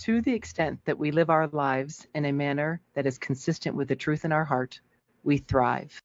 To the extent that we live our lives in a manner that is consistent with the truth in our heart, we thrive.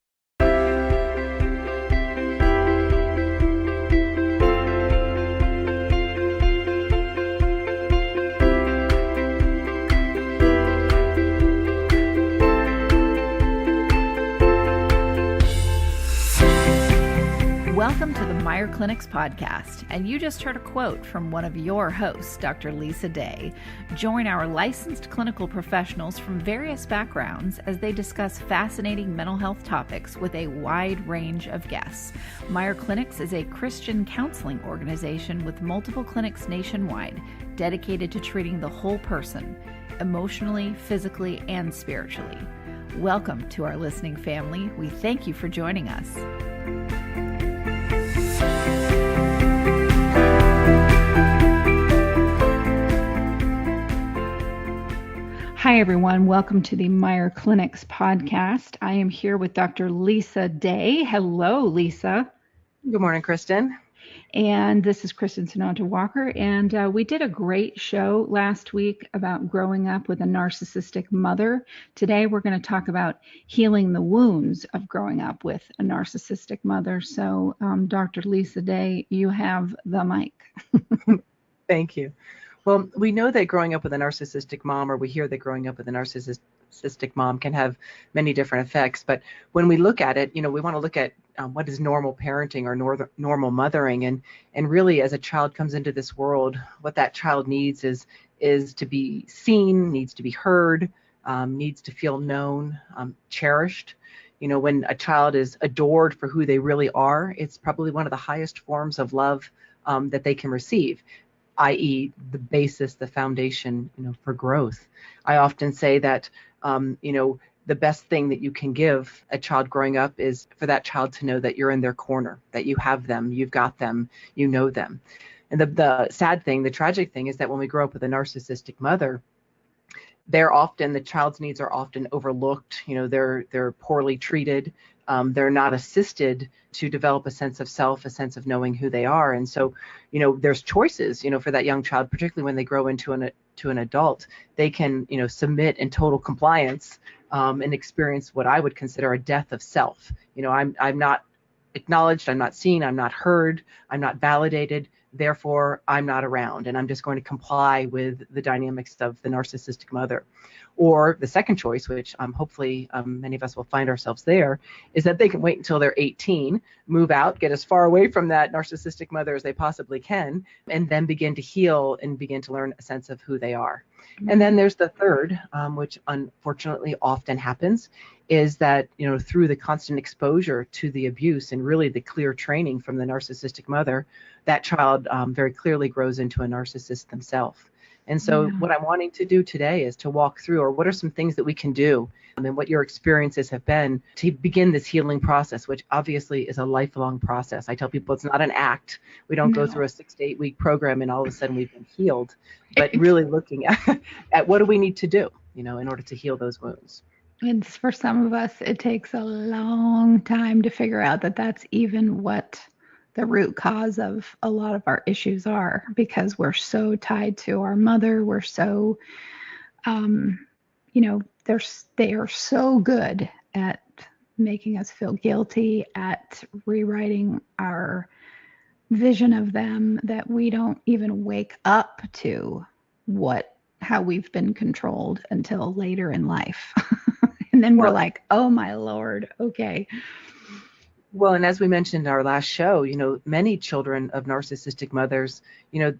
Welcome to the Meyer Clinics podcast, and you just heard a quote from one of your hosts, Dr. Lisa Day. Join our licensed clinical professionals from various backgrounds as they discuss fascinating mental health topics with a wide range of guests. Meyer Clinics is a Christian counseling organization with multiple clinics nationwide dedicated to treating the whole person, emotionally, physically, and spiritually. Welcome to our listening family. We thank you for joining us. Hi, everyone. Welcome to the Meyer Clinics podcast. I am here with Dr. Lisa Day. Hello, Lisa. Good morning, Kristen. And this is Kristen Sonata Walker. And we did a great show last week about growing up with a narcissistic mother. Today, we're going to talk about healing the wounds of growing up with a narcissistic mother. So, Dr. Lisa Day, you have the mic. Thank you. Well, we know that growing up with a narcissistic mom, or we hear that growing up with a narcissistic mom can have many different effects. But when we look at it, we want to look at what is normal parenting or normal mothering. And really, as a child comes into this world, what that child needs is to be seen, needs to be heard, needs to feel known, cherished. When a child is adored for who they really are, it's probably one of the highest forms of love that they can receive, i.e. the basis, the foundation, for growth. I often say that, the best thing that you can give a child growing up is for that child to know that you're in their corner, that you have them, you've got them, you know them. And the sad thing, the tragic thing is that when we grow up with a narcissistic mother, the child's needs are often overlooked. They're poorly treated. They're not assisted to develop a sense of self, a sense of knowing who they are. And so, there's choices, for that young child, particularly when they grow into an adult. They can, submit in total compliance and experience what I would consider a death of self. I'm not acknowledged, I'm not seen, I'm not heard, I'm not validated. Therefore, I'm not around, and I'm just going to comply with the dynamics of the narcissistic mother. Or the second choice, which hopefully many of us will find ourselves there, is that they can wait until they're 18, move out, get as far away from that narcissistic mother as they possibly can, and then begin to heal and begin to learn a sense of who they are. Mm-hmm. And then there's the third, which unfortunately often happens, is that, through the constant exposure to the abuse and really the clear training from the narcissistic mother, that child very clearly grows into a narcissist themselves. And so what I'm wanting to do today is to walk through, or what are some things that we can do, and what your experiences have been to begin this healing process, which obviously is a lifelong process. I tell people it's not an act. We don't go through a 6 to 8 week program and all of a sudden we've been healed, but really looking at what do we need to do, in order to heal those wounds. And for some of us, it takes a long time to figure out that that's even what the root cause of a lot of our issues are, because we're so tied to our mother. We're so, they are so good at making us feel guilty, at rewriting our vision of them, that we don't even wake up to how we've been controlled until later in life. And then we're like, oh my Lord, okay. Well, and as we mentioned in our last show, many children of narcissistic mothers,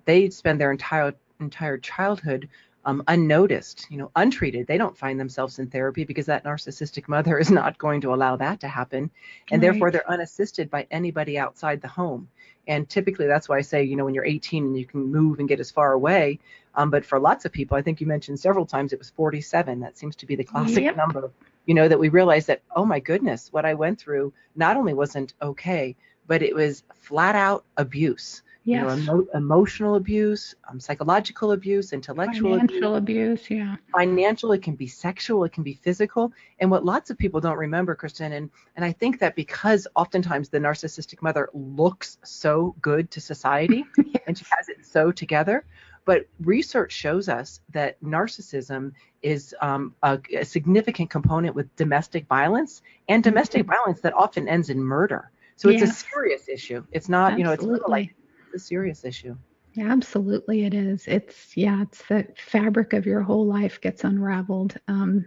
they spend their entire childhood unnoticed, untreated. They don't find themselves in therapy because that narcissistic mother is not going to allow that to happen. And therefore, they're unassisted by anybody outside the home. And typically, that's why I say, when you're 18 and you can move and get as far away. But for lots of people, I think you mentioned several times, it was 47. That seems to be the classic number. That we realize that, oh my goodness, what I went through not only wasn't okay, but it was flat out abuse. Yes. Emotional abuse, psychological abuse, intellectual financial abuse, yeah. Financial, it can be sexual, it can be physical. And what lots of people don't remember, Kristen, and I think that because oftentimes the narcissistic mother looks so good to society and she has it so together, But research shows us that narcissism is a significant component with domestic violence, and domestic violence that often ends in murder. So it's a Yes, serious issue. It's not, it's not like absolutely. it's a serious issue. Yeah, absolutely it is. It's the fabric of your whole life gets unraveled. I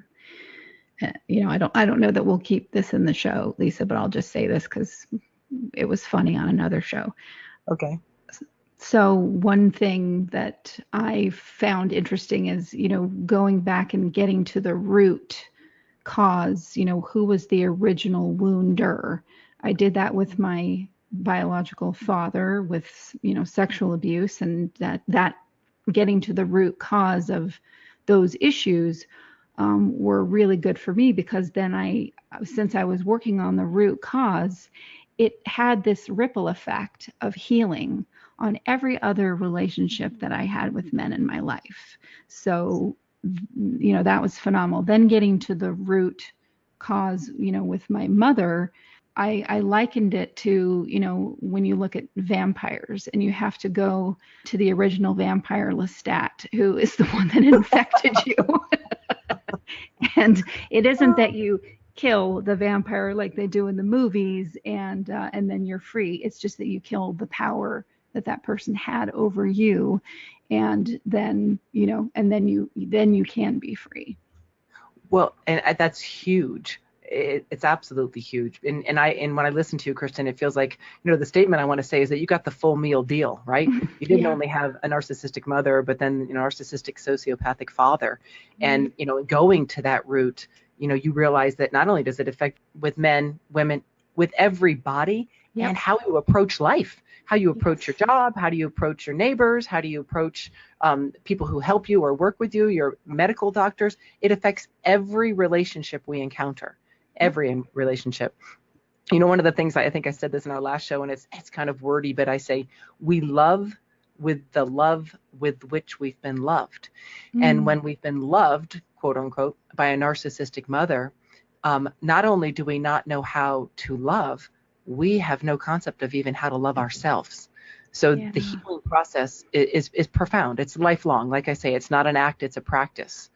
don't know that we'll keep this in the show, Lisa, but I'll just say this because it was funny on another show. Okay. So one thing that I found interesting is, going back and getting to the root cause, who was the original wounder. I did that with my biological father with, sexual abuse, and that getting to the root cause of those issues were really good for me, because then since I was working on the root cause, it had this ripple effect of healing on every other relationship that I had with men in my life. So, that was phenomenal. Then getting to the root cause, with my mother, I likened it to, when you look at vampires and you have to go to the original vampire Lestat, who is the one that infected you. And it isn't that you kill the vampire like they do in the movies and then you're free. It's just that you kill the power that person had over you, and then you can be free. Well, and that's huge. It's absolutely huge. And when I listen to you, Kristen, it feels like, the statement I want to say is that you got the full meal deal, right? You didn't Yeah. only have a narcissistic mother, but then, narcissistic sociopathic father. And, going to that root, you realize that not only does it affect with men, women, with everybody, Yep. and how you approach life, how you approach your job, how do you approach your neighbors, how do you approach people who help you or work with you, your medical doctors. It affects every relationship we encounter, every relationship. One of the things, I think I said this in our last show, and it's kind of wordy, but I say we love with the love with which we've been loved. And when we've been loved, quote unquote, by a narcissistic mother, not only do we not know how to love, we have no concept of even how to love ourselves. So the healing process is profound. It's lifelong. Like I say, it's not an act, it's a practice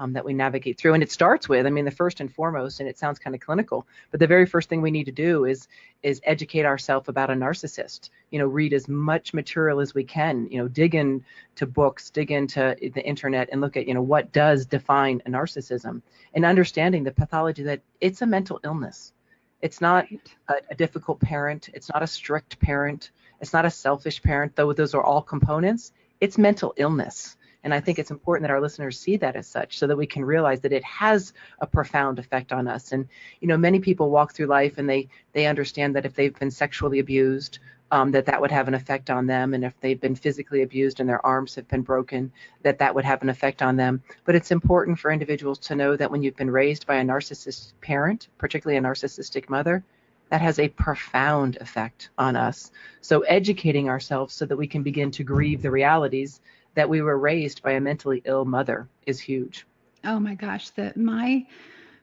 that we navigate through. And it starts with, the first and foremost, and it sounds kind of clinical, but the very first thing we need to do is educate ourselves about a narcissist. Read as much material as we can, dig into books, dig into the internet, and look at, what does define a narcissism, and understanding the pathology that it's a mental illness. It's not a difficult parent. It's not a strict parent. It's not a selfish parent, though those are all components. It's mental illness. And I think it's important that our listeners see that as such, so that we can realize that it has a profound effect on us. And, many people walk through life and they understand that if they've been sexually abused, that would have an effect on them. And if they've been physically abused and their arms have been broken, that would have an effect on them. But it's important for individuals to know that when you've been raised by a narcissistic parent, particularly a narcissistic mother, that has a profound effect on us. So educating ourselves so that we can begin to grieve the realities that we were raised by a mentally ill mother is huge. Oh my gosh, my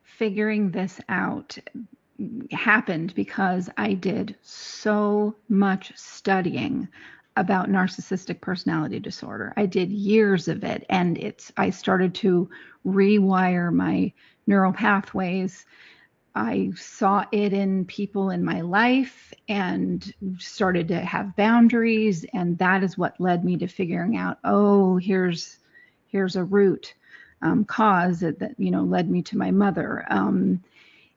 figuring this out happened because I did so much studying about narcissistic personality disorder. I did years of it, and I started to rewire my neural pathways. I saw it in people in my life and started to have boundaries, and that is what led me to figuring out, here's a root cause that led me to my mother.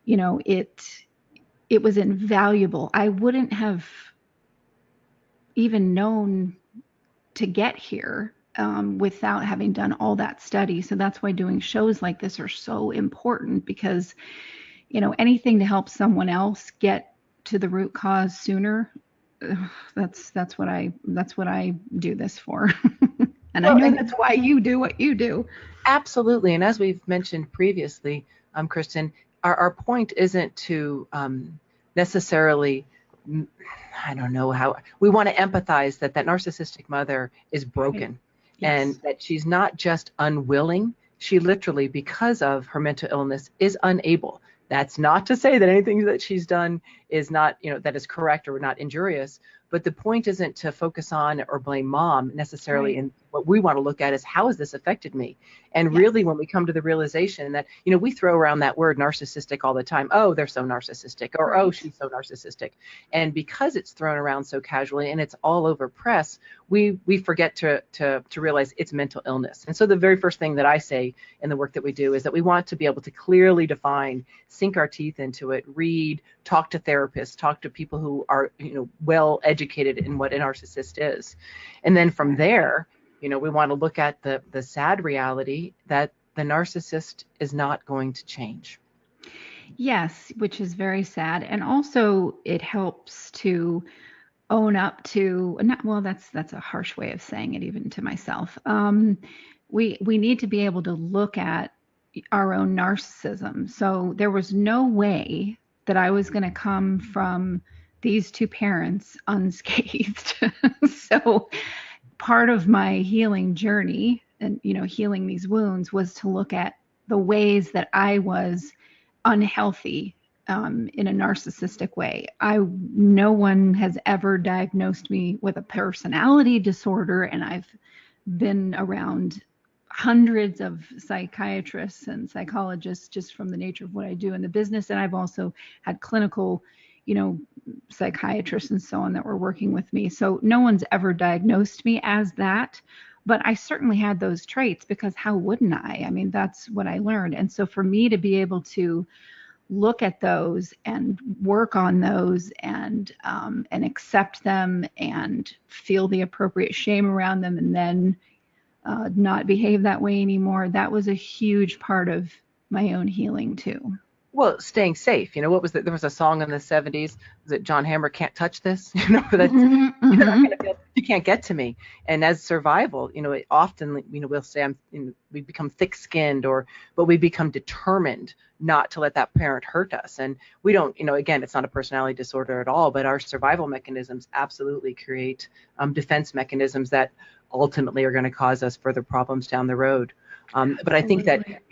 It was invaluable. I wouldn't have even known to get here without having done all that study. So that's why doing shows like this are so important, because anything to help someone else get to the root cause sooner, that's what I do this for. And I know that's why you do what you do. Absolutely. And as we've mentioned previously, Kristen, our point isn't to necessarily, I don't know how, we want to empathize that narcissistic mother is broken. Yes. And that she's not just unwilling, she literally, because of her mental illness, is unable. That's not to say that anything that she's done is not, that is correct or not injurious, but the point isn't to focus on or blame mom necessarily in what we want to look at is, how has this affected me? And really, when we come to the realization that, we throw around that word narcissistic all the time. Oh, they're so narcissistic, or oh, she's so narcissistic. And because it's thrown around so casually and it's all over press, we forget to realize it's mental illness. And so the very first thing that I say in the work that we do is that we want to be able to clearly define, sink our teeth into it, read, talk to therapists, talk to people who are, well educated in what a narcissist is. And then from there, we want to look at the sad reality that the narcissist is not going to change. Yes, which is very sad. And also it helps to own up to, that's a harsh way of saying it, even to myself. We need to be able to look at our own narcissism. So there was no way that I was going to come from these two parents unscathed. So part of my healing journey and, healing these wounds was to look at the ways that I was unhealthy in a narcissistic way. No one has ever diagnosed me with a personality disorder, and I've been around hundreds of psychiatrists and psychologists just from the nature of what I do in the business. And I've also had clinical, psychiatrists and so on that were working with me. So no one's ever diagnosed me as that, but I certainly had those traits, because how wouldn't I? I mean, that's what I learned. And so for me to be able to look at those and work on those and accept them and feel the appropriate shame around them, and then not behave that way anymore, that was a huge part of my own healing too. Well, staying safe. What was there was a song in the 70s. Was it John Hammer, Can't Touch This? That's, you can't get to me. And as survival, it often, we'll say we become thick-skinned, but we become determined not to let that parent hurt us. And we don't, again, it's not a personality disorder at all, but our survival mechanisms absolutely create defense mechanisms that ultimately are going to cause us further problems down the road. But I think that,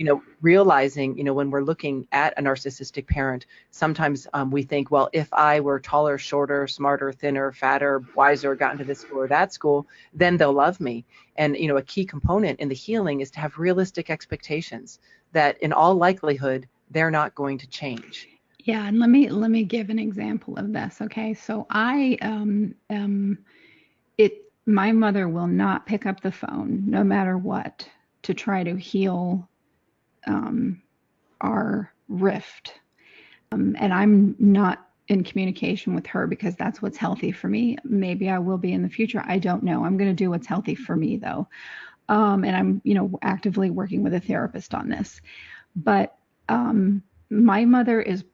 realizing, when we're looking at a narcissistic parent, sometimes we think, well, if I were taller, shorter, smarter, thinner, fatter, wiser, gotten to this school or that school, then they'll love me. And, a key component in the healing is to have realistic expectations that in all likelihood, they're not going to change. Yeah. And let me give an example of this. Okay. So my mother will not pick up the phone no matter what, to try to heal our rift. And I'm not in communication with her because that's what's healthy for me. Maybe I will be in the future. I don't know. I'm going to do what's healthy for me though. And I'm, actively working with a therapist on this. But my mother is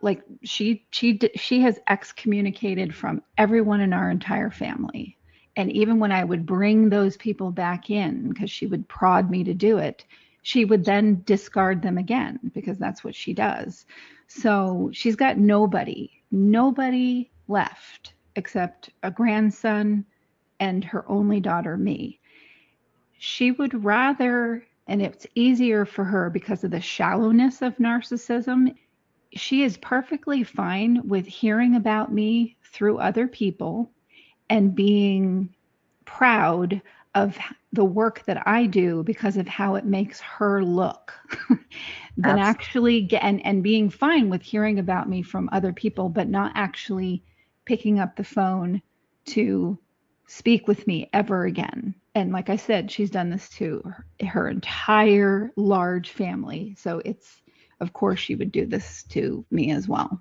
like she has excommunicated from everyone in our entire family. And even when I would bring those people back in, because she would prod me to do it, she would then discard them again, because that's what she does. So she's got nobody left except a grandson and her only daughter, me. She would rather, and it's easier for her because of the shallowness of narcissism, she is perfectly fine with hearing about me through other people and being proud of the work that I do because of how it makes her look, than actually get, and being fine with hearing about me from other people, but not actually picking up the phone to speak with me ever again. And like I said, she's done this to her entire large family. So of course she would do this to me as well.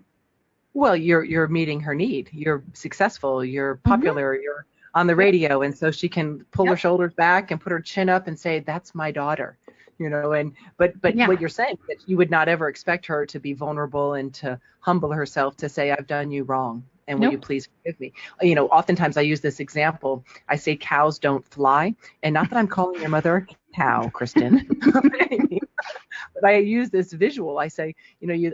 Well, you're meeting her need. You're successful. You're popular. Mm-hmm. You're on the radio, and so she can pull her shoulders back and put her chin up and say, "That's my daughter," And but what you're saying is that you would not ever expect her to be vulnerable and to humble herself to say, "I've done you wrong, and will you please forgive me?" Oftentimes I use this example. I say cows don't fly, and not that I'm calling your mother a cow, Kristen. But I use this visual. I say,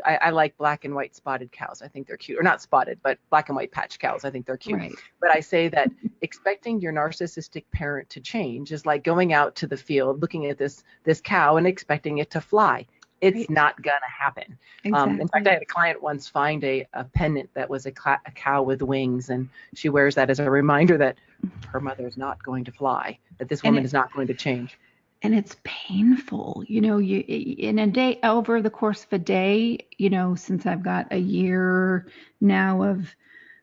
I like black and white spotted cows. I think they're cute. Or not spotted, but black and white patch cows. I think they're cute. Right. But I say that expecting your narcissistic parent to change is like going out to the field, looking at this cow and expecting it to fly. It's Right. not going to happen. In fact, Exactly. I had a client once find a pendant that was a cow with wings, and she wears that as a reminder that her mother is not going to fly, that this And woman it is not going to change. and it's painful, you in a day, over the course of a day, since I've got a year now of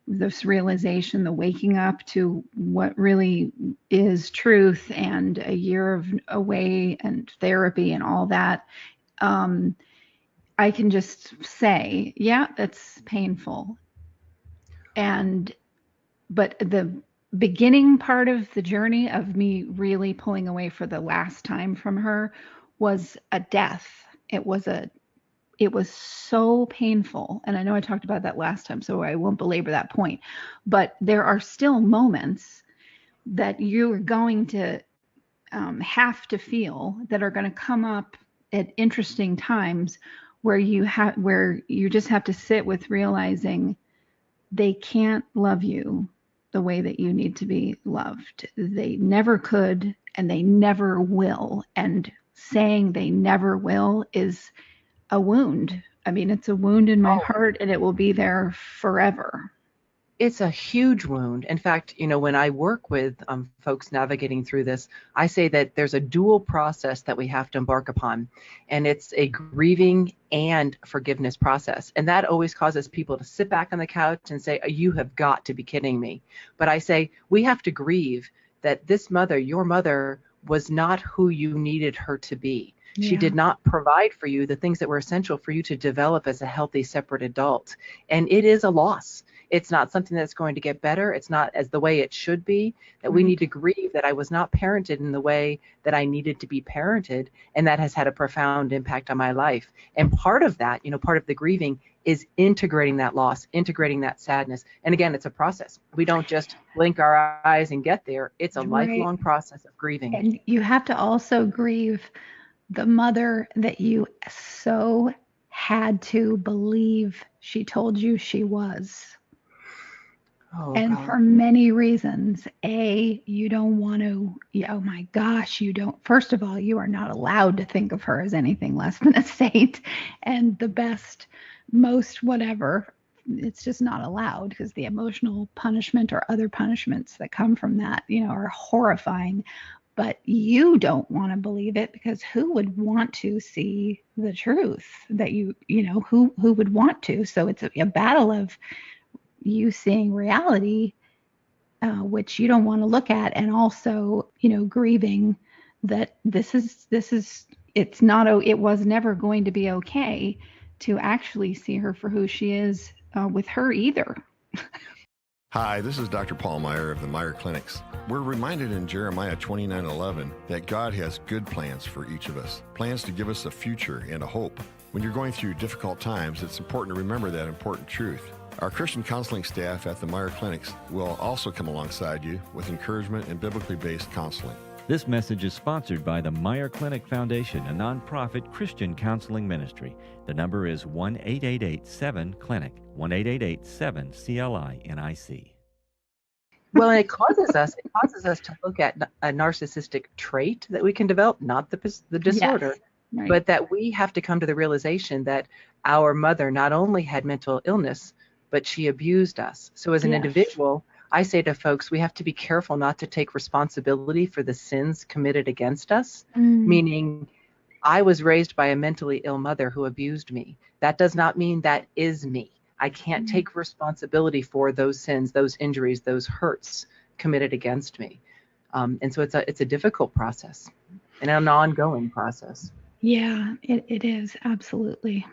this realization, the waking up to what really is truth, and a year of away and therapy and all that. um, I can just say, yeah, that's painful. And but the beginning part of the journey of me really pulling away for the last time from her was a death. It was so painful. And I know I talked about that last time, so I won't belabor that point. But there are still moments that you're going to have to feel, that are going to come up at interesting times, where you just have to sit with realizing they can't love you the way that you need to be loved. They never could, and they never will. And saying they never will is a wound. I mean, it's a wound in my Oh, heart, and it will be there forever. it's a huge wound. In fact, when I work with folks navigating through this, I say that there's a dual process that we have to embark upon, and it's a grieving and forgiveness process. And that always causes people to sit back on the couch and say, "You have got to be kidding me." But I say, we have to grieve that this mother, your mother, was not who you needed her to be. She Yeah, did not provide for you the things that were essential for you to develop as a healthy, separate adult. And it is a loss. It's not something that's going to get better. It's not as the way it should be, that we need right. to grieve that I was not parented in the way that I needed to be parented. And that has had a profound impact on my life. And part of that, part of the grieving is integrating that loss, integrating that sadness. And again, it's a process. We don't just blink our eyes and get there. It's a Right. lifelong process of grieving. And you have to also grieve the mother that you so had to believe she told you she was. Oh, And God. for many reasons. You don't want to, oh my gosh, you don't. First of all, you are not allowed to think of her as anything less than a saint and the best, most whatever. It's just not allowed, because the emotional punishment or other punishments that come from that, are horrifying. But you don't want to believe it, because who would want to see the truth that who would want to? So it's a battle of you seeing reality, which you don't want to look at, and also, grieving that it was never going to be okay to actually see her for who she is, with her either. Hi, this is Dr. Paul Meyer of the Meyer Clinics. We're reminded in Jeremiah 29:11 that God has good plans for each of us, plans to give us a future and a hope. When you're going through difficult times, it's important to remember that important truth. Our Christian counseling staff at the Meyer Clinics will also come alongside you with encouragement and biblically based counseling. This message is sponsored by the Meyer Clinic Foundation, a nonprofit Christian counseling ministry. The number is 1-888-7-CLINIC, 1-888-7-CLINIC. Well, it causes us to look at a narcissistic trait that we can develop, not the disorder, Yes, right. but that we have to come to the realization that our mother not only had mental illness, but she abused us. So as an Yes. individual, I say to folks, we have to be careful not to take responsibility for the sins committed against us, meaning I was raised by a mentally ill mother who abused me. That does not mean that is me. I can't take responsibility for those sins, those injuries, those hurts committed against me. And so it's a difficult process and an ongoing process. Yeah, it is, absolutely.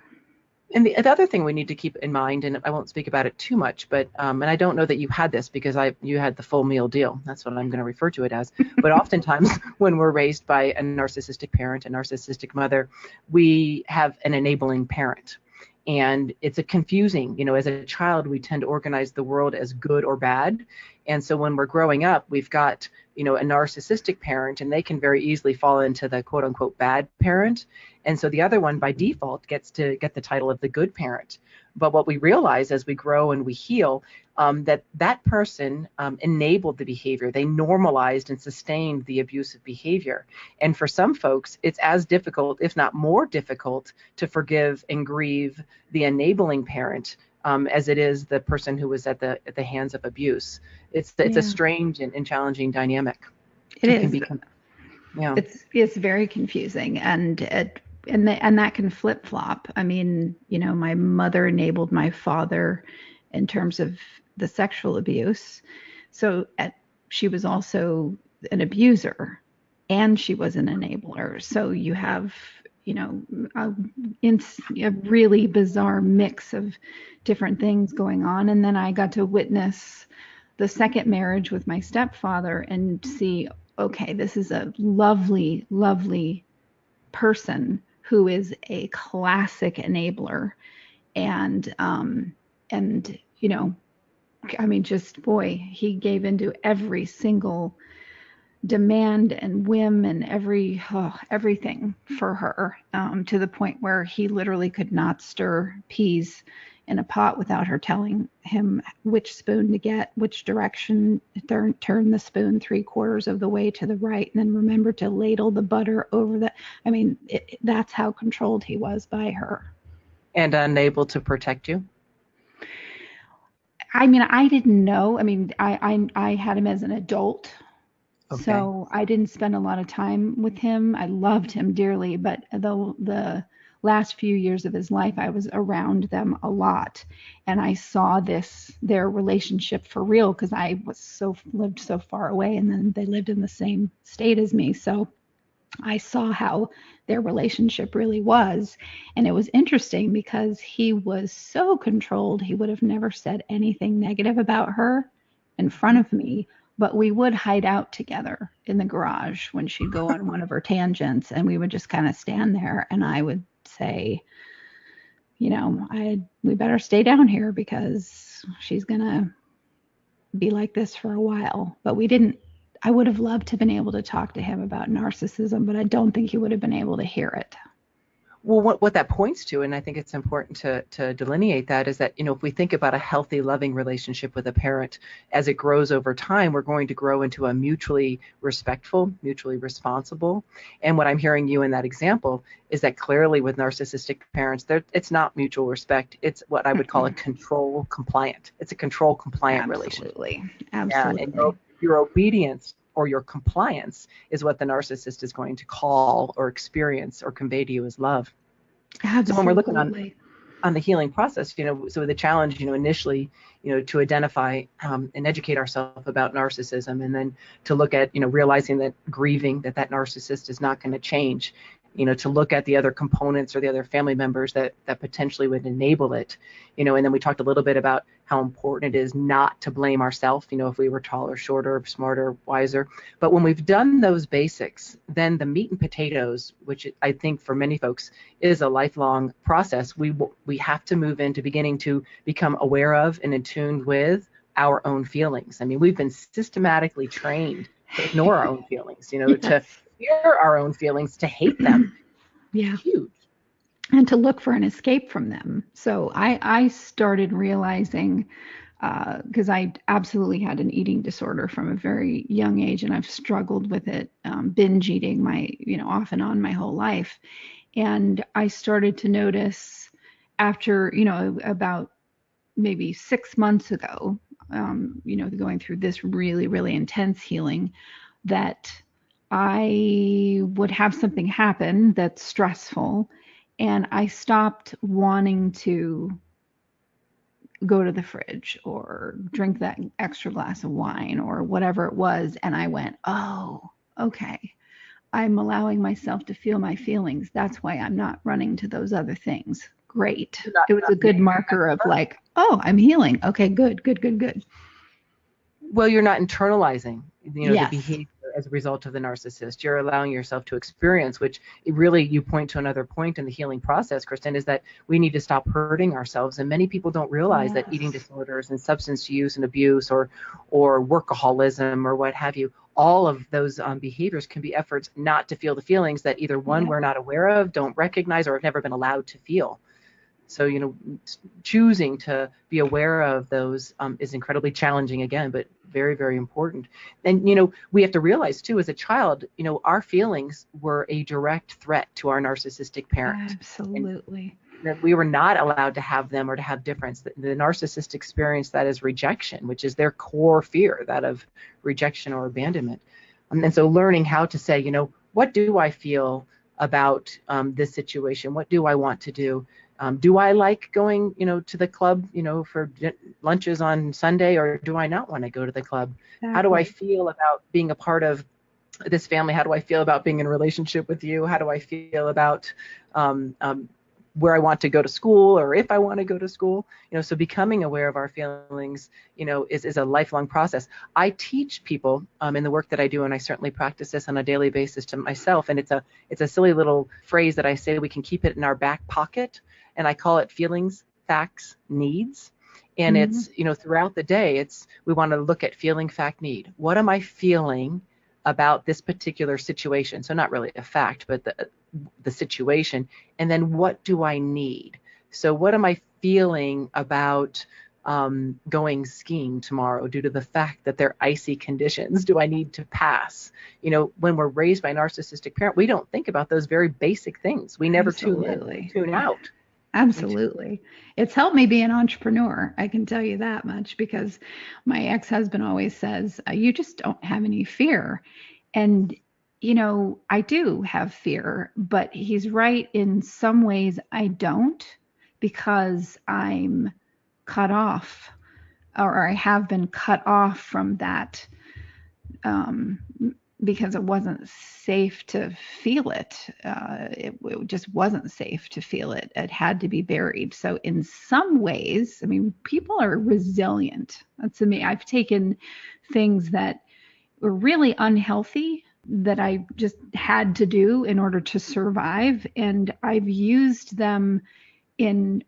And the other thing we need to keep in mind, and I won't speak about it too much, but and I don't know that you had this because you had the full meal deal. That's what I'm going to refer to it as. But oftentimes when we're raised by a narcissistic parent, a narcissistic mother, we have an enabling parent. And it's a confusing, as a child, we tend to organize the world as good or bad. And so when we're growing up, we've got, a narcissistic parent, and they can very easily fall into the quote unquote bad parent. And so the other one by default gets to get the title of the good parent. But what we realize as we grow and we heal, that person enabled the behavior. They normalized and sustained the abusive behavior. And for some folks, it's as difficult, if not more difficult, to forgive and grieve the enabling parent as it is the person who was at the hands of abuse. It's a strange and challenging dynamic. It is. Yeah. It's very confusing, and that can flip flop. I mean, my mother enabled my father in terms of the sexual abuse. So she was also an abuser, and she was an enabler. So you have, a really bizarre mix of different things going on. And then I got to witness the second marriage with my stepfather and see, okay, this is a lovely, lovely person who is a classic enabler. And I mean, just boy, he gave into every single demand and whim and everything for her, to the point where he literally could not stir peas in a pot without her telling him which spoon to get, which direction, turn the spoon 3/4 of the way to the right, and then remember to ladle the butter over the. I mean, that's how controlled he was by her. And unable to protect you? I mean, I didn't know. I mean, I had him as an adult. Okay. So I didn't spend a lot of time with him. I loved him dearly, but the last few years of his life, I was around them a lot, and I saw their relationship for real, because I lived so far away, and then they lived in the same state as me. So I saw how their relationship really was, and it was interesting because he was so controlled. He would have never said anything negative about her in front of me. But we would hide out together in the garage when she'd go on one of her tangents, and we would just kind of stand there, and I would say, we better stay down here because she's going to be like this for a while. But I would have loved to have been able to talk to him about narcissism, but I don't think he would have been able to hear it. Well, what that points to, and I think it's important to delineate that, is that, if we think about a healthy, loving relationship with a parent, as it grows over time, we're going to grow into a mutually respectful, mutually responsible. And what I'm hearing you in that example is that clearly with narcissistic parents, it's not mutual respect. It's what I would call a control compliant. It's a control compliant relationship. Absolutely. And your obedience or your compliance is what the narcissist is going to call or experience or convey to you as love. Absolutely. So when we're looking on the healing process, so the challenge, initially, to identify and educate ourselves about narcissism, and then to look at, realizing that grieving that narcissist is not going to change, to look at the other components or the other family members that potentially would enable it, and then we talked a little bit about how important it is not to blame ourselves, if we were taller, shorter, smarter, wiser. But when we've done those basics, then the meat and potatoes, which I think for many folks is a lifelong process, we have to move into beginning to become aware of and in tune with our own feelings. I mean, we've been systematically trained to ignore our own feelings, to fear our own feelings, to hate them. Yeah. Huge. And to look for an escape from them. So I started realizing, because I absolutely had an eating disorder from a very young age, and I've struggled with it, binge eating off and on my whole life. And I started to notice after, about maybe 6 months ago, going through this really, really intense healing, that I would have something happen that's stressful, and I stopped wanting to go to the fridge or drink that extra glass of wine or whatever it was. And I went, oh, okay, I'm allowing myself to feel my feelings. That's why I'm not running to those other things. Great. It was a good marker of like, oh, I'm healing. Okay, good. Well, you're not internalizing, Yes. the behavior as a result of the narcissist. You're allowing yourself to experience, which it really, you point to another point in the healing process, Kristen, is that we need to stop hurting ourselves. And many people don't realize that eating disorders and substance use and abuse or workaholism or what have you, all of those behaviors can be efforts not to feel the feelings that either one, we're not aware of, don't recognize, or have never been allowed to feel. So, choosing to be aware of those is incredibly challenging again, but very, very important. And, we have to realize too, as a child, our feelings were a direct threat to our narcissistic parent. Absolutely. And that we were not allowed to have them or to have difference. The narcissist experience that is rejection, which is their core fear, that of rejection or abandonment. And so learning how to say, what do I feel about this situation? What do I want to do? Do I like going, to the club, for lunches on Sunday, or do I not want to go to the club? Exactly. How do I feel about being a part of this family? How do I feel about being in a relationship with you? How do I feel about where I want to go to school, or if I want to go to school? So becoming aware of our feelings, is a lifelong process. I teach people in the work that I do, and I certainly practice this on a daily basis to myself. And it's a silly little phrase that I say we can keep it in our back pocket. And I call it feelings, facts, needs. And it's, throughout the day, we want to look at feeling, fact, need. What am I feeling about this particular situation? So not really a fact, but the situation. And then what do I need? So what am I feeling about going skiing tomorrow due to the fact that they're icy conditions? Do I need to pass? When we're raised by a narcissistic parent, we don't think about those very basic things. We never tune out. Absolutely. It's helped me be an entrepreneur. I can tell you that much, because my ex-husband always says, you just don't have any fear. And, I do have fear, but he's right. In some ways I don't, because I'm cut off, or I have been cut off from that, because it wasn't safe to feel it. It just wasn't safe to feel it. It had to be buried. So in some ways, people are resilient. To me, I've taken things that were really unhealthy that I just had to do in order to survive, and I've used them in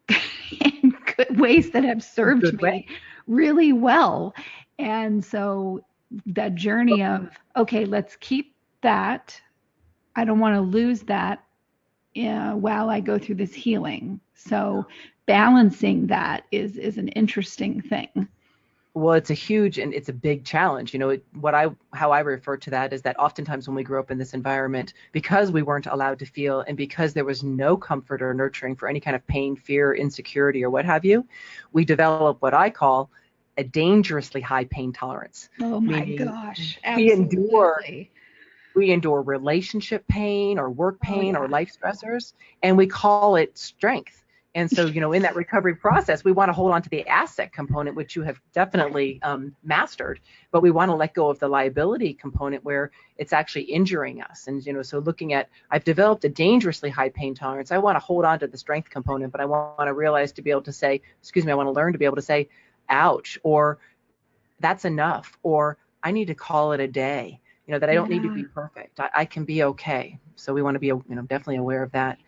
good ways that have served me really well. And so that journey of, okay, let's keep that. I don't want to lose that while I go through this healing. So balancing that is an interesting thing. Well, it's a huge and it's a big challenge. How I refer to that is that oftentimes when we grow up in this environment, because we weren't allowed to feel, and because there was no comfort or nurturing for any kind of pain, fear, insecurity, or what have you, we develop what I call a dangerously high pain tolerance. Oh my gosh. Absolutely. We endure relationship pain or work pain or life stressors, and we call it strength. And so, in that recovery process, we want to hold on to the asset component, which you have definitely mastered, but we want to let go of the liability component where it's actually injuring us. And, so looking at, I've developed a dangerously high pain tolerance. I want to hold on to the strength component, but I want to realize to be able to say, I want to learn to be able to say, ouch, or that's enough, or I need to call it a day, that I don't need to be perfect. I can be okay. So we want to be, definitely aware of that.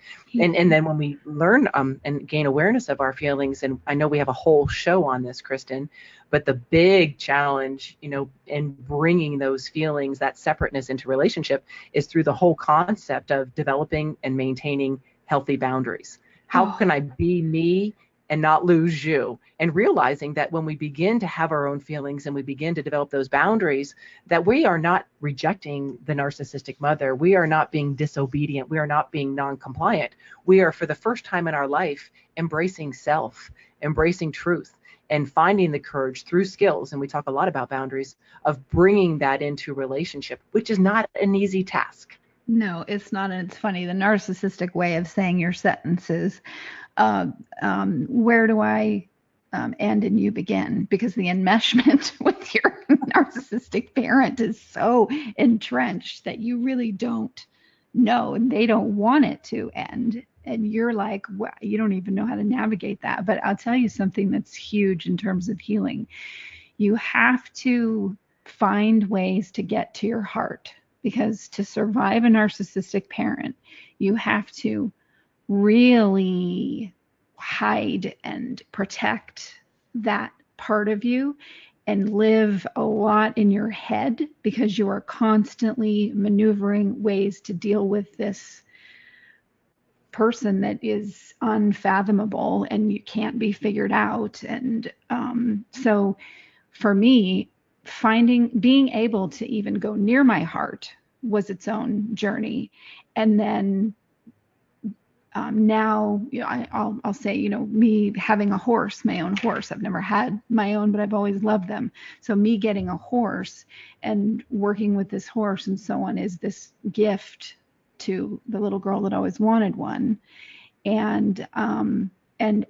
And then when we learn and gain awareness of our feelings, and I know we have a whole show on this, Kristen, but the big challenge, in bringing those feelings, that separateness into relationship, is through the whole concept of developing and maintaining healthy boundaries. How can I be me and not lose you? And realizing that when we begin to have our own feelings and we begin to develop those boundaries, that we are not rejecting the narcissistic mother. We are not being disobedient. We are not being non-compliant. We are, for the first time in our life, embracing self, embracing truth, and finding the courage through skills. And we talk a lot about boundaries, of bringing that into relationship, which is not an easy task. No, it's not. And it's funny, the narcissistic way of saying your sentences, where do I end and you begin? Because the enmeshment with your narcissistic parent is so entrenched that you really don't know, and they don't want it to end. And you're like, well, you don't even know how to navigate that. But I'll tell you something that's huge in terms of healing. You have to find ways to get to your heart, because to survive a narcissistic parent, you have to really hide and protect that part of you and live a lot in your head, because you are constantly maneuvering ways to deal with this person that is unfathomable and you can't be figured out. And so for me, being able to even go near my heart was its own journey. And then now, I'll say, me having a horse, my own horse, I've never had my own, but I've always loved them. So me getting a horse and working with this horse and so on is this gift to the little girl that always wanted one. And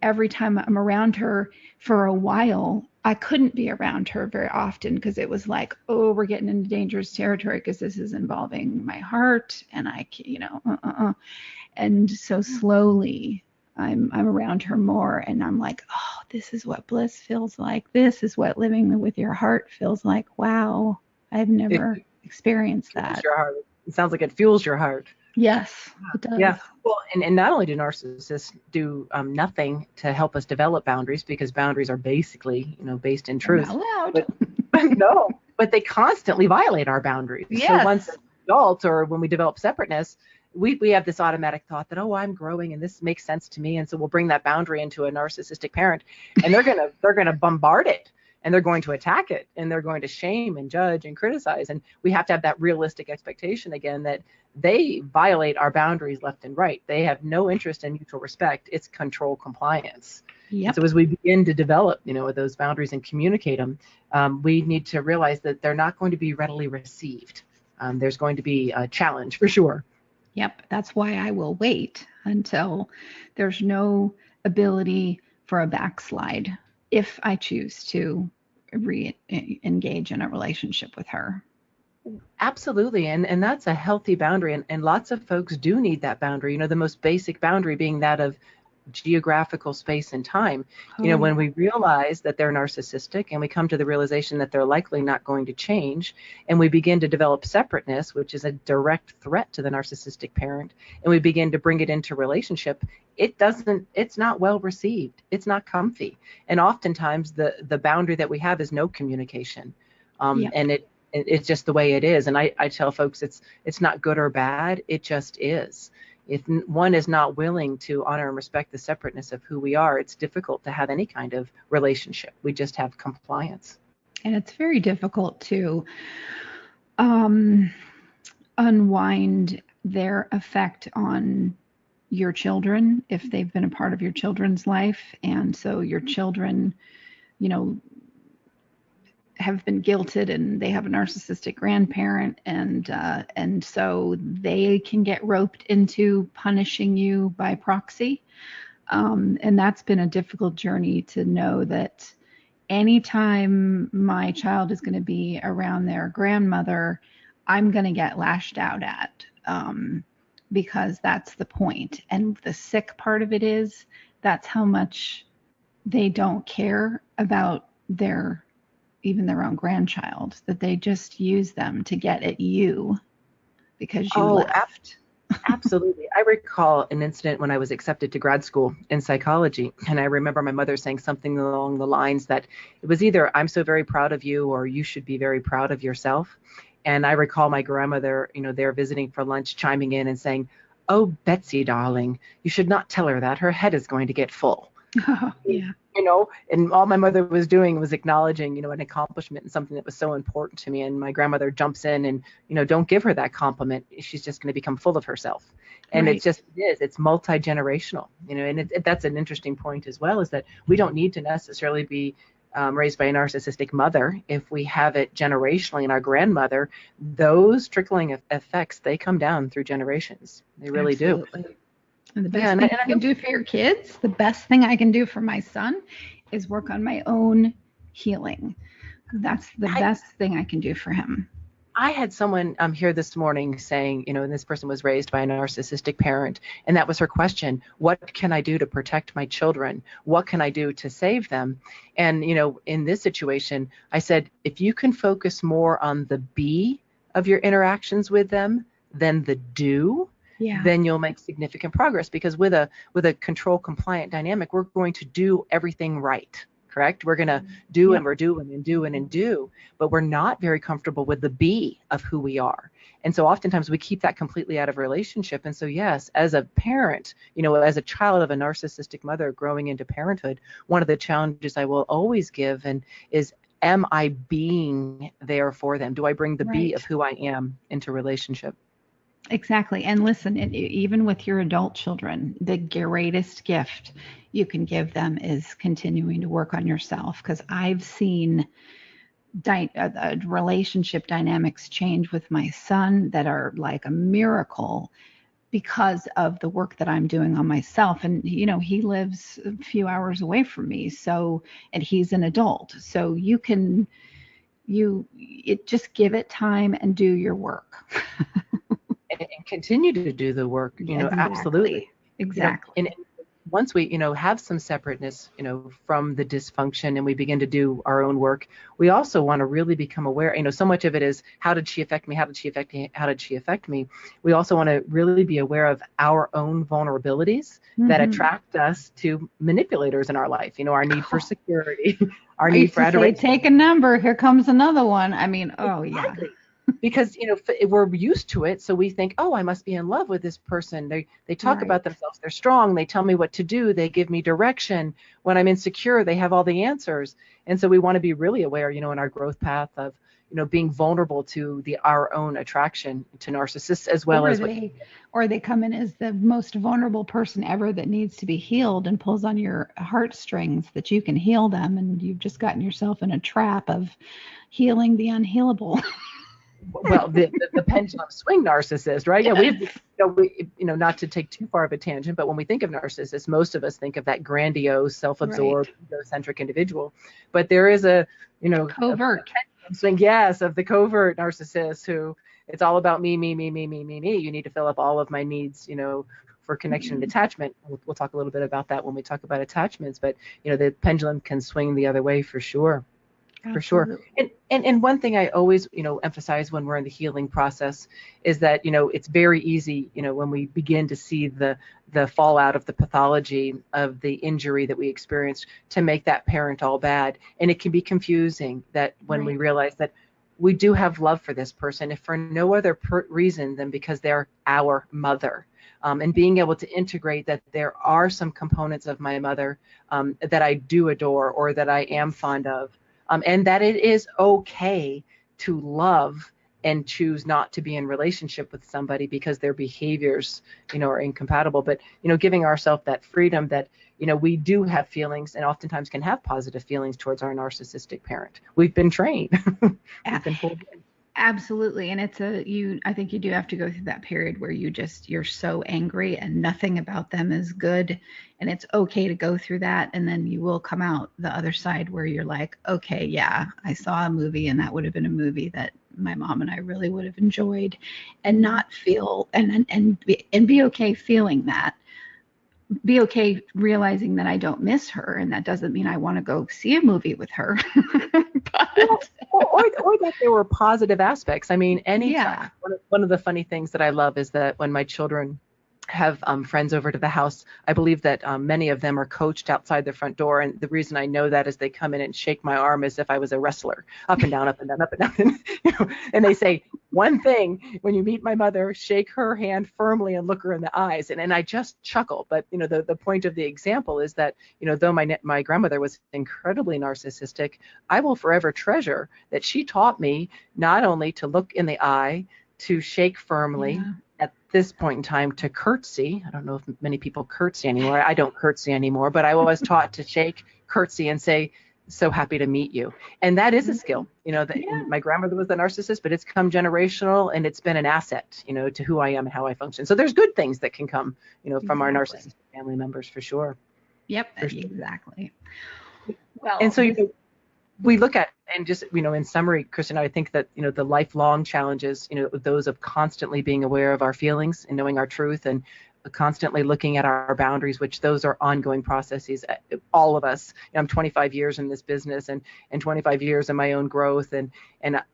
every time I'm around her, for a while, I couldn't be around her very often, because it was like, oh, we're getting into dangerous territory, because this is involving my heart, and And so slowly I'm around her more, and I'm like, oh, this is what bliss feels like. This is what living with your heart feels like. Wow, I've never experienced that. Your heart. It sounds like it fuels your heart. Yes, it does. Yeah. Well, and not only do narcissists do nothing to help us develop boundaries, because boundaries are basically, based in truth. Not allowed. But they constantly violate our boundaries. Yes. So once as adults, or when we develop separateness, we have this automatic thought that, oh, I'm growing and this makes sense to me. And so we'll bring that boundary into a narcissistic parent, and they're going to bombard it, and they're going to attack it, and they're going to shame and judge and criticize. And we have to have that realistic expectation again that they violate our boundaries left and right. They have no interest in mutual respect. It's control compliance. Yep. So as we begin to develop, those boundaries and communicate them, we need to realize that they're not going to be readily received. There's going to be a challenge for sure. Yep. That's why I will wait until there's no ability for a backslide, if I choose to re-engage in a relationship with her. Absolutely. And that's a healthy boundary. And lots of folks do need that boundary, the most basic boundary being that of geographical space and time. When we realize that they're narcissistic, and we come to the realization that they're likely not going to change, and we begin to develop separateness, which is a direct threat to the narcissistic parent, and we begin to bring it into relationship, it's not well received. It's not comfy. And oftentimes the boundary that we have is no communication. And it's just the way it is. And I tell folks it's not good or bad. It just is. If one is not willing to honor and respect the separateness of who we are, it's difficult to have any kind of relationship. We just have compliance. And it's very difficult to unwind their effect on your children if they've been a part of your children's life. And so your children, have been guilted, and they have a narcissistic grandparent, and so they can get roped into punishing you by proxy. And that's been a difficult journey, to know that anytime my child is going to be around their grandmother, I'm going to get lashed out at, because that's the point. And the sick part of it is that's how much they don't care about even their own grandchild, that they just use them to get at you because you left. Absolutely. I recall an incident when I was accepted to grad school in psychology, and I remember my mother saying something along the lines that it was either, I'm so very proud of you, or you should be very proud of yourself. And I recall my grandmother, they're visiting for lunch, chiming in and saying, oh, Betsy, darling, you should not tell her that. Her head is going to get full. Oh, yeah. And all my mother was doing was acknowledging, an accomplishment and something that was so important to me. And my grandmother jumps in and, don't give her that compliment. She's just going to become full of herself. And Right. It's multi-generational, and that's an interesting point as well, is that we don't need to necessarily be raised by a narcissistic mother. If we have it generationally in our grandmother, those trickling effects, they come down through generations. They really Absolutely. do. And the best thing you can do for your kids, the best thing I can do for my son, is work on my own healing. That's the best thing I can do for him. I had someone here this morning saying, and this person was raised by a narcissistic parent, and that was her question: what can I do to protect my children? What can I do to save them? And in this situation, I said, if you can focus more on the be of your interactions with them than the do, then you'll make significant progress. Because with a control compliant dynamic, we're going to do everything right. Correct? We're going to do and we're doing and doing and do, but we're not very comfortable with the be of who we are. And so oftentimes we keep that completely out of relationship. And so yes, as a parent, as a child of a narcissistic mother growing into parenthood, one of the challenges I will always give is, am I being there for them? Do I bring the be of who I am into relationship? Exactly. And listen, even with your adult children, the greatest gift you can give them is continuing to work on yourself. Because I've seen relationship dynamics change with my son that are like a miracle because of the work that I'm doing on myself. And, he lives a few hours away from me. So, and he's an adult. So just give it time and do your work. And continue to do the work, Exactly. Absolutely. Exactly. And once we, have some separateness, from the dysfunction, and we begin to do our own work, we also want to really become aware, so much of it is, how did she affect me? How did she affect me? How did she affect me? We also want to really be aware of our own vulnerabilities that attract us to manipulators in our life, our need for security, our need for adoration. Take a number. Here comes another one. I mean, exactly. Because we're used to it, so we think, oh, I must be in love with this person. They talk about themselves, they're strong, they tell me what to do, they give me direction. When I'm insecure, they have all the answers. And so we want to be really aware, in our growth path of being vulnerable to our own attraction to narcissists, as well as they come in as the most vulnerable person ever that needs to be healed and pulls on your heartstrings that you can heal them, and you've just gotten yourself in a trap of healing the unhealable. Well, the pendulum swing narcissist, right? Yeah, we not to take too far of a tangent, but when we think of narcissists, most of us think of that grandiose, self-absorbed, egocentric individual. But there is a covert swing, yes, of the covert narcissist who it's all about me. You need to fill up all of my needs, for connection and attachment. We'll talk a little bit about that when we talk about attachments. But the pendulum can swing the other way for sure. For sure. And one thing I always, emphasize when we're in the healing process is that, it's very easy, when we begin to see the fallout of the pathology of the injury that we experienced, to make that parent all bad. And it can be confusing that when we realize that we do have love for this person, if for no other reason than because they're our mother. And being able to integrate that there are some components of my mother that I do adore or that I am fond of. And that it is okay to love and choose not to be in relationship with somebody because their behaviors, are incompatible. But, giving ourselves that freedom that, we do have feelings and oftentimes can have positive feelings towards our narcissistic parent. We've been trained. We've been pulled in. Absolutely. And I think you do have to go through that period where you're so angry and nothing about them is good. And it's okay to go through that. And then you will come out the other side where you're like, okay, yeah, I saw a movie and that would have been a movie that my mom and I really would have enjoyed, and not feel and be okay feeling that. Be okay realizing that I don't miss her, and that doesn't mean I want to go see a movie with her. But or that there were positive aspects. I mean, one of the funny things that I love is that when my children have friends over to the house, I believe that many of them are coached outside the front door. And the reason I know that is they come in and shake my arm as if I was a wrestler, up and down, up and down, up and down. And they say, one thing, when you meet my mother, shake her hand firmly and look her in the eyes. And I just chuckle. But, the point of the example is that, though my grandmother was incredibly narcissistic, I will forever treasure that she taught me not only to look in the eye, to shake firmly, at this point in time, to curtsy. I don't know if many people curtsy anymore. I don't curtsy anymore, but I was taught to shake, curtsy, and say, so happy to meet you. And that is a skill. My grandmother was a narcissist, but it's come generational, and it's been an asset, to who I am and how I function. So there's good things that can come, from our narcissistic family members, for sure. Yep, exactly. Well, and so we look at, and just, in summary, Kristen, I think that, the lifelong challenges, those of constantly being aware of our feelings and knowing our truth, and constantly looking at our boundaries, which those are ongoing processes, all of us. I'm 25 years in this business, and 25 years in my own growth, and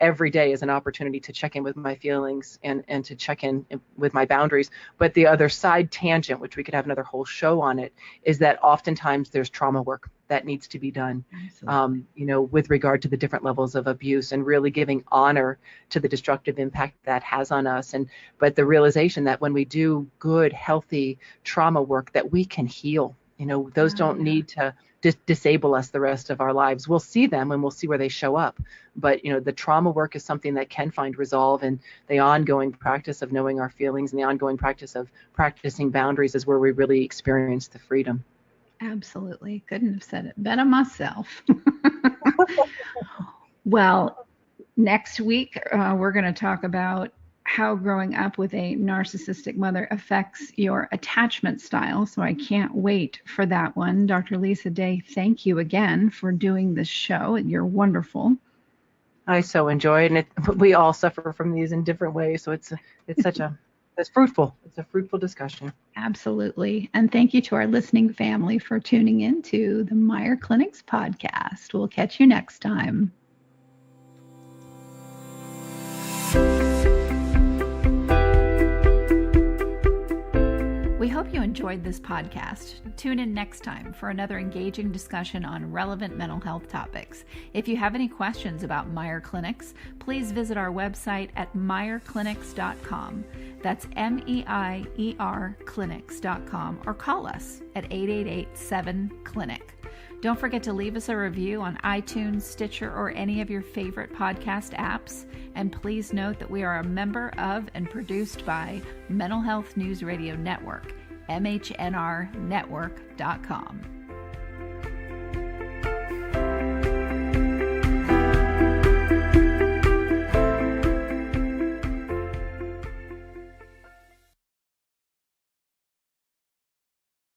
every day is an opportunity to check in with my feelings and to check in with my boundaries. But the other side tangent, which we could have another whole show on it, is that oftentimes there's trauma work that needs to be done, with regard to the different levels of abuse, and really giving honor to the destructive impact that has on us. But the realization that when we do good, healthy trauma work, that we can heal. Those don't need to disable us the rest of our lives. We'll see them and we'll see where they show up. But, the trauma work is something that can find resolve, and the ongoing practice of knowing our feelings and the ongoing practice of practicing boundaries is where we really experience the freedom. Absolutely. Couldn't have said it better myself. Well, next week, we're going to talk about how growing up with a narcissistic mother affects your attachment style. So I can't wait for that one. Dr. Lisa Day, thank you again for doing this show. You're wonderful. I so enjoy it. And we all suffer from these in different ways. So it's fruitful. It's a fruitful discussion. Absolutely. And thank you to our listening family for tuning in to the Meyer Clinics podcast. We'll catch you next time. We hope you enjoyed this podcast. Tune in next time for another engaging discussion on relevant mental health topics. If you have any questions about Meyer Clinics, please visit our website at meyerclinics.com. That's MEIER clinics.com, or call us at 888-7-CLINIC. Don't forget to leave us a review on iTunes, Stitcher, or any of your favorite podcast apps. And please note that we are a member of and produced by Mental Health News Radio Network, MHNRnetwork.com.